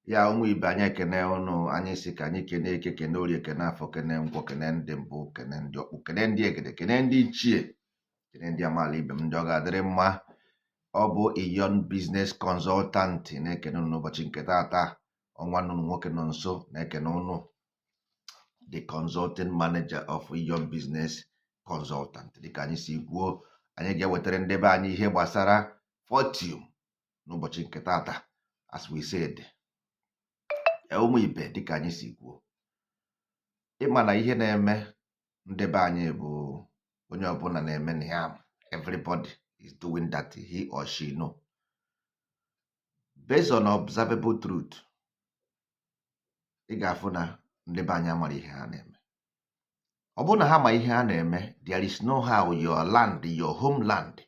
Ya ụmụ ibe anyị ekene ụnụ, anyị si ka anyị kene eke, kene orie, kene afọ, kene nkwọ, kene ndị mbụ, kene ndị ọkpụ, kene ndị egede, kene ndị ichie, kene ndị amaala ibe m ndị ọ ga-adịrị mma. Ọ bụ Iyon Business Consultant na-ekene ụnụ n'ụbọchị nke taata. Ọnwa nnụnụ nwoke nọ nso na-ekene ụnụ, the consulting manager of Iyon Business Consultant. Dịka anyị si kwuo, anyị ga-ewetara ndebe anyị ihe gbasara fortune n'ụbọchị nke taata. As we said, ụmụ ibe, dịka anyị si kwuo, ịma na ihe na-eme ndebe anyị bụ onye ọbụla na-eme na ya. Everybody is doing that he or she know. Based on observable truth, ị ga-afụ na ndebe anyị amara ihe ha na-eme. Ọ bụrụ na ha ma ihe ha na-eme, there is no how your land, your homeland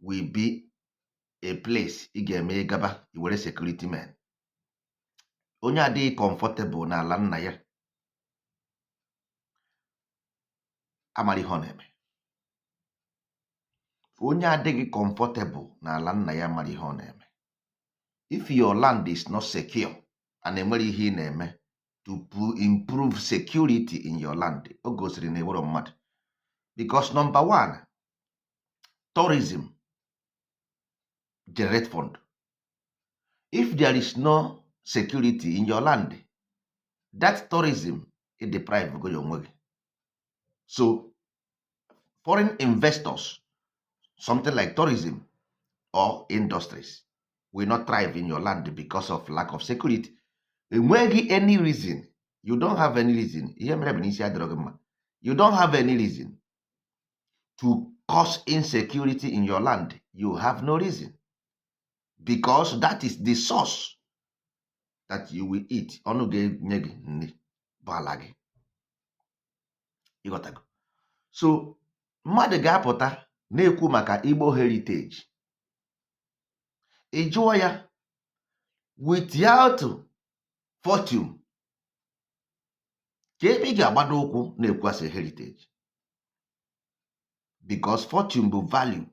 will be a place ị ga-eme gaba iwere security men. Onye adịghị comfortable n'ala nna ya amara ihe ọ na-eme. Onye adịghị comfortable n'ala nna ya amara ihe ọ na-eme. If your land is not secure and enwere ihe ị na-eme to improve security in your land, o gosiri na ewere mmadụ. Because number one, tourism generate fund. If there is no security in your land, that tourism is deprived go onwe gị. So foreign investors, something like tourism or industries, will not thrive in your land because of lack of security. Enweghị any reason, you don't have any reason, ihe mere bụ n'isi adịrọ gị mma, you don't have any reason to cause insecurity in your land. You have no reason, because that is the source that you will eat. Ọnụ ga-enye gị nri bụ ala gị. Ịghọtago? So mmadụ ga-apụta na-ekwu maka Igbo heritage, ị jụọ ya without fortune, ka ebe ị ga-agbado ụkwụ na-ekwasị heritage. Because fortune bụ value,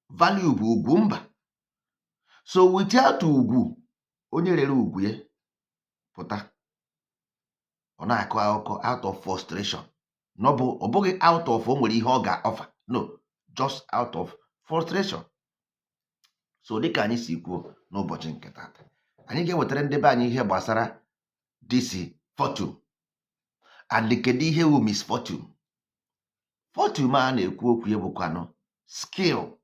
value bụ ugwu mba. So without ugwu, onye rere ugwu ya pụta ọ na-akọ akụkọ out of frustration. Ọ bụghị out of o nwere ihe ọ ga-offer, no, just out of frustration. So dịka anyị si kwuo n'ụbọchị nke taata, anyị ga-ewetara ndebe anyị ihe gbasara this fortune and kedu ihe wu misfortune. Fortune a na-ekwu okwu ya bụkwanụ skill,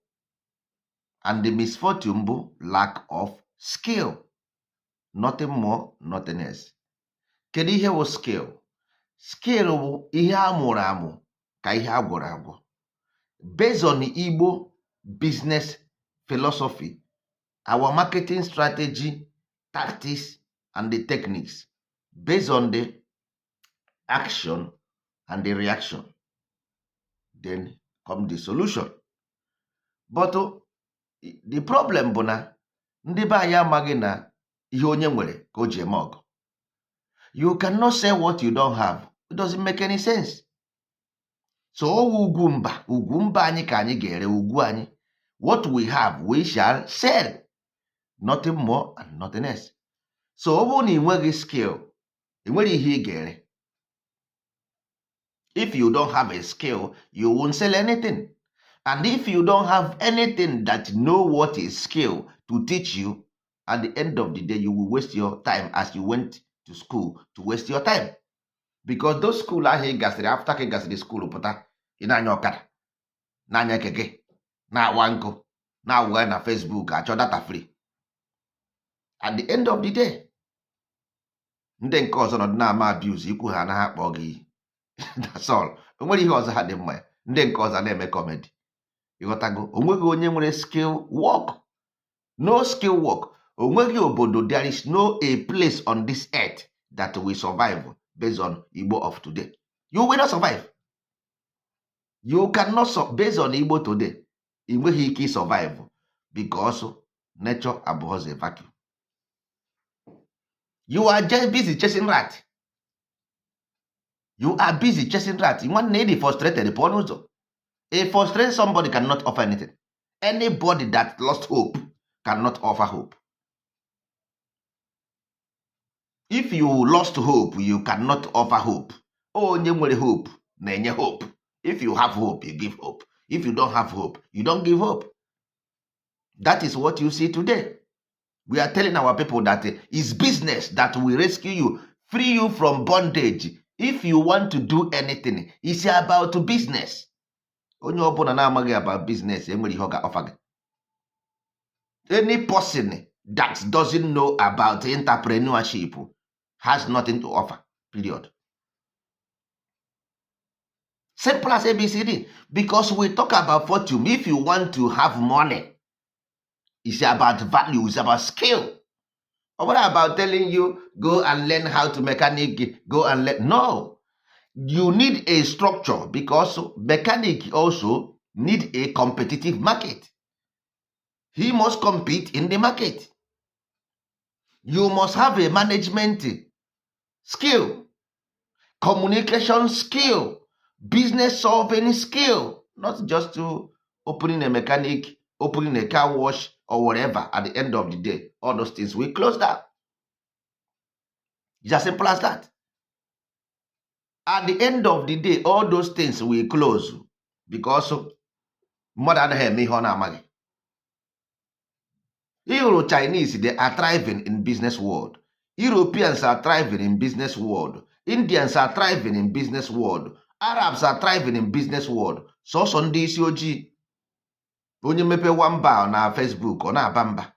and the misfortune bụ lack of skill, nothing more, nothing less. Kedu ihe wụ skill? Skill bụ ihe a mụrụ amụ ka ihe a gwọrọ agwọ. Based on Igbo business philosophy, our marketing strategy, tactics, and the techniques, based on the action and the reaction, then come the solution. But the problem bụ na ndị be anyị amaghị na ihe onye nwere ka o ji eme ọgụ. You cannot say what you don't have. It doesn't make any sense. So ugwu mba anyị ka anyị ga-ere ugwu anyị. What we have, we shall sell. Nothing more and nothing less. So ọ bụrụ na ị nweghị skill, ị nwere ihe ị ga-ere. If you don't have a skill, you won't sell anything. And if you don't have anything that know what is skill to teach you, at the end of the day, you will waste your time as you went to school to waste your time. Because those school ahụ ị gasịrị, after ka ị gasịrị school pụta, ị na-anya ọkada, na-anya keke, na-awa nkụ, na-awụgha na Facebook, achọ data free. At the end of the day, ndị nke ọzọ nọdụ na-ama abuse, ikwu ha anaghị akpọ gị. That's all. O nwere ihe ọzọ ha dị mma ya. Ndị nke ọzọ na-eme comedy. Ịghọtago? O nweghị onye nwere skill work. No skill work. O nweghị obodo, there is no a place on this earth that will survive based on Igbo of today. You will not survive. You cannot based on Igbo today. Ị nweghị ike survive because nature abhors a vacuum. You are just busy chasing rat. You are busy chasing rat. You want to frustrated upon ụzọ. A frustrated somebody cannot offer anything. Anybody that lost hope cannot offer hope. if you lost hope, you cannot offer hope. Onye nwere hope na-enye hope. If you have hope, you give hope. If you don't have hope, you don't give hope. That is what you see today. We are telling our people that it's business that will rescue you, free you from bondage. If you want to do anything, it's about business. Onye ọbụla na-amaghị about business enwere ihe ọ ga-offer gị. Any person that doesn't know about entrepreneurship has nothing to offer, period. Simple as ABCD. Because we talk about fortune. If you want to have money, it's about value, it's about skill. Or what about telling you, go and learn how to mechanic, go and learn? No. You need a structure because mechanic also need a competitive market. He must compete in the market. You must have a management skill, communication skill, business solving skill, not just to opening a mechanic, opening a car wash or whatever. At the end of the day, all those things will close down. It's as simple as that. At the end of the day, all those things will close because mother anaghị eme ihe ọ na-amaghị. Euro Chinese, they are thriving in business world. Europeans are thriving in business world. Indians are thriving in business world. Arabs are thriving in business world. Sọsọ ndị isi ojii. Onye mepewa mba na Facebook ọ na-aba mba.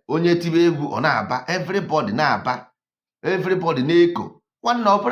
Onye tibe egwu ọ na-aba. Everybody na-aba. Everybody na-eko. Nwanne ọ bụla